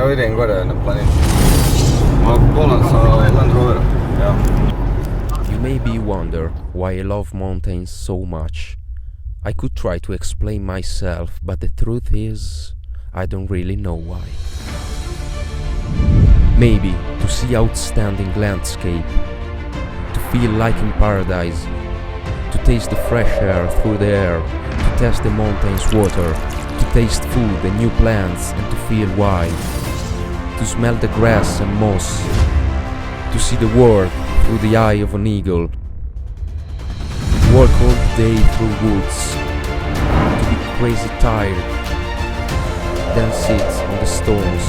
Evo idem gore na planinu. Volan sa Land Rovera. Ja. You maybe wonder why I love mountains so much. I could try to explain myself, but the truth is, I don't really know why. Maybe to see outstanding landscape, to feel like in paradise, to taste the fresh air through the air, to test the mountain's water, to taste food and new plants and to feel wild, to smell the grass and moss, to see the world through the eye of an eagle, to walk all the day through woods, to be crazy tired, then sit on the stones,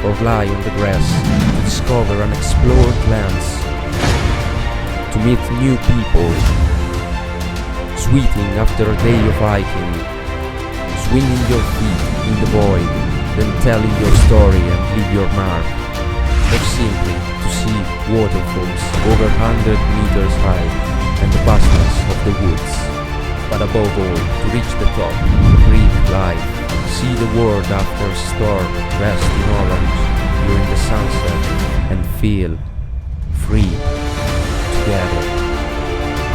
or lie on the grass, to discover unexplored lands, to meet new people, sweating after a day of hiking, swinging your feet in the void, then telling your story and leave your mark, or simply to see waterfalls over 100 meters high and the vastness of the woods, but above all, to reach the top, breathe life, see the world after a storm, dressed in orange during the sunset, and feel free together.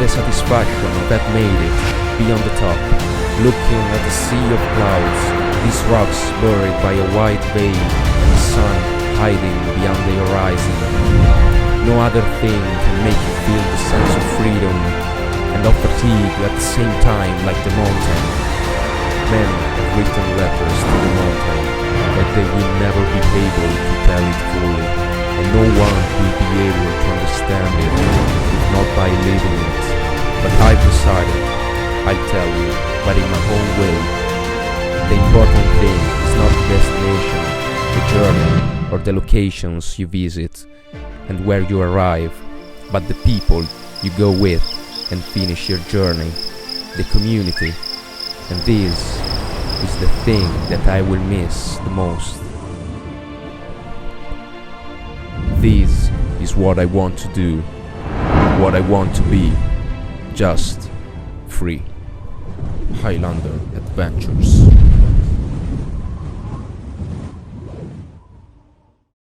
The satisfaction that made it, be on the top, looking at the sea of clouds, these rocks buried by a white veil, and the sun hiding beyond the horizon. No other thing can make you feel the sense of freedom and of fatigue at the same time like the mountain. Many have written letters to the mountain, but they will never be able to tell it fully, and no one will be able to understand it, if not by living it. But I decided, I'll tell you, but in my own way. The important thing is not the destination, the journey, or the locations you visit, and where you arrive, but the people you go with and finish your journey, the community. And this is the thing that I will miss the most. This is what I want to do, what I want to be, just free. Highlander Adventures.